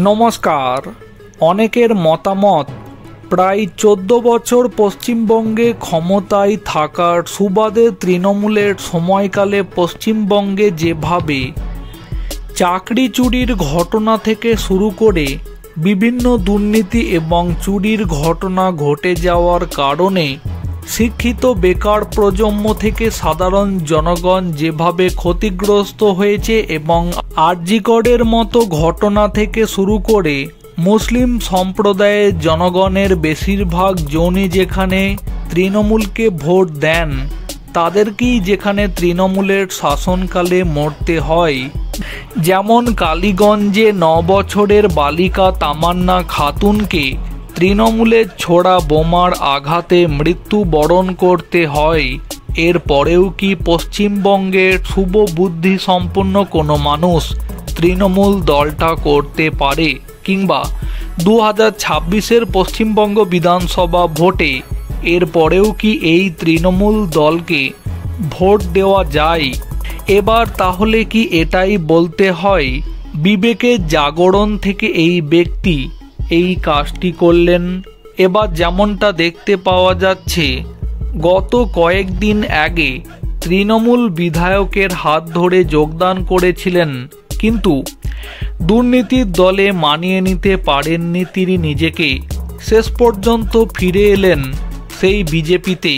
নমস্কার। অনেকের মতামত, প্রায় 14 বছর পশ্চিমবঙ্গে ক্ষমতায় থাকার সুবাদে তৃণমূলের সময়কালে পশ্চিমবঙ্গে যেভাবে চাকরি চুরির ঘটনা থেকে শুরু করে বিভিন্ন দুর্নীতি এবং চুরির ঘটনা ঘটে যাওয়ার কারণে শিক্ষিত বেকার প্রজন্ম থেকে সাধারণ জনগণ যেভাবে ক্ষতিগ্রস্ত হয়েছে এবং আরজিকরের মতো ঘটনা থেকে শুরু করে মুসলিম সম্প্রদায়ের জনগণের বেশিরভাগ জনই যেখানে তৃণমূলকে ভোট দেন তাদেরকেই যেখানে তৃণমূলের শাসনকালে মরতে হয়। যেমন কালীগঞ্জে 9 বছরের বালিকা তামান্না খাতুনকে তৃণমূলের ছোড়া বোমার আঘাতে মৃত্যুবরণ করতে হয়। এরপরেও কি পশ্চিমবঙ্গের শুভ বুদ্ধি সম্পন্ন কোনো মানুষ তৃণমূল দলটা করতে পারে? কিংবা 2026-এর পশ্চিমবঙ্গ বিধানসভা ভোটে এরপরেও কি এই তৃণমূল দলকে ভোট দেওয়া যায়? এবার তাহলে কি এটাই বলতে হয় বিবেকের জাগরণ থেকে এই ব্যক্তি এই কাজটি করলেন? এবার যেমনটা দেখতে পাওয়া যাচ্ছে, গত কয়েকদিন আগে তৃণমূল বিধায়কের হাত ধরে যোগদান করেছিলেন, কিন্তু দুর্নীতির দলে মানিয়ে নিতে পারেননি তিনি নিজেকে। শেষ পর্যন্ত ফিরে এলেন সেই বিজেপিতে।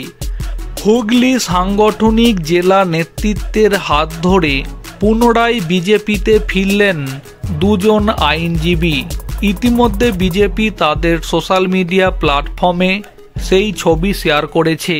হুগলি সাংগঠনিক জেলা নেতৃত্বের হাত ধরে পুনরায় বিজেপিতে ফিরলেন দুজন আইনজীবী। ইতিমধ্যে বিজেপি তাদের সোশ্যাল মিডিয়া প্ল্যাটফর্মে সেই ছবি শেয়ার করেছে।